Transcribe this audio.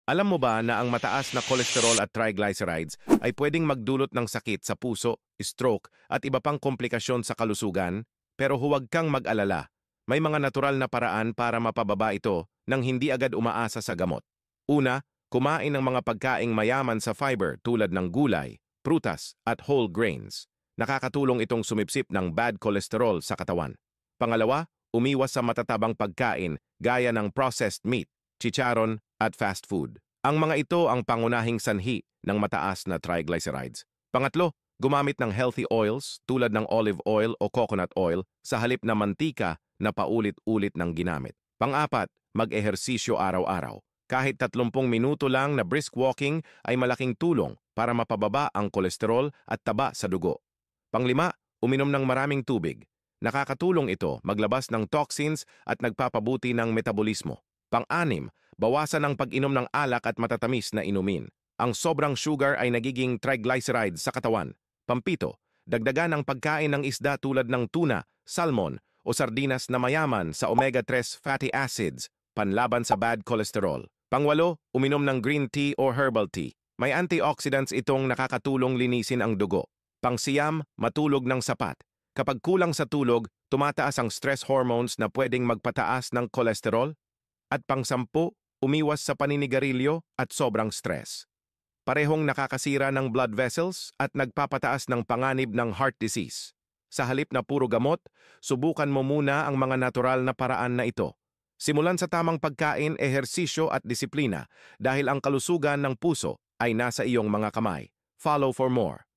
Alam mo ba na ang mataas na kolesterol at triglycerides ay pwedeng magdulot ng sakit sa puso, stroke at iba pang komplikasyon sa kalusugan? Pero huwag kang mag-alala. May mga natural na paraan para mapababa ito nang hindi agad umaasa sa gamot. Una, kumain ng mga pagkaing mayaman sa fiber tulad ng gulay, prutas at whole grains. Nakakatulong itong sumipsip ng bad cholesterol sa katawan. Pangalawa, umiwas sa matatabang pagkain gaya ng processed meat, chicharon at fast food. Ang mga ito ang pangunahing sanhi ng mataas na triglycerides. Pangatlo, gumamit ng healthy oils tulad ng olive oil o coconut oil sa halip na mantika na paulit-ulit ng ginamit. Pang-apat, mag-ehersisyo araw-araw. Kahit 30 minuto lang na brisk walking ay malaking tulong para mapababa ang kolesterol at taba sa dugo. Panglima, uminom ng maraming tubig. Nakakatulong ito maglabas ng toxins at nagpapabuti ng metabolismo. Pang-anim, bawasan ang pag-inom ng alak at matatamis na inumin. Ang sobrang sugar ay nagiging triglycerides sa katawan. Pampito, dagdagan ang pagkain ng isda tulad ng tuna, salmon o sardinas na mayaman sa omega-3 fatty acids, panlaban sa bad cholesterol. Pangwalo, uminom ng green tea o herbal tea. May antioxidants itong nakakatulong linisin ang dugo. Pangsiyam, matulog ng sapat. Kapag kulang sa tulog, tumataas ang stress hormones na pwedeng magpataas ng kolesterol. At pangsampu, umiwas sa paninigarilyo at sobrang stress. Parehong nakakasira ng blood vessels at nagpapataas ng panganib ng heart disease. Sa halip na puro gamot, subukan mo muna ang mga natural na paraan na ito. Simulan sa tamang pagkain, ehersisyo at disiplina dahil ang kalusugan ng puso ay nasa iyong mga kamay. Follow for more.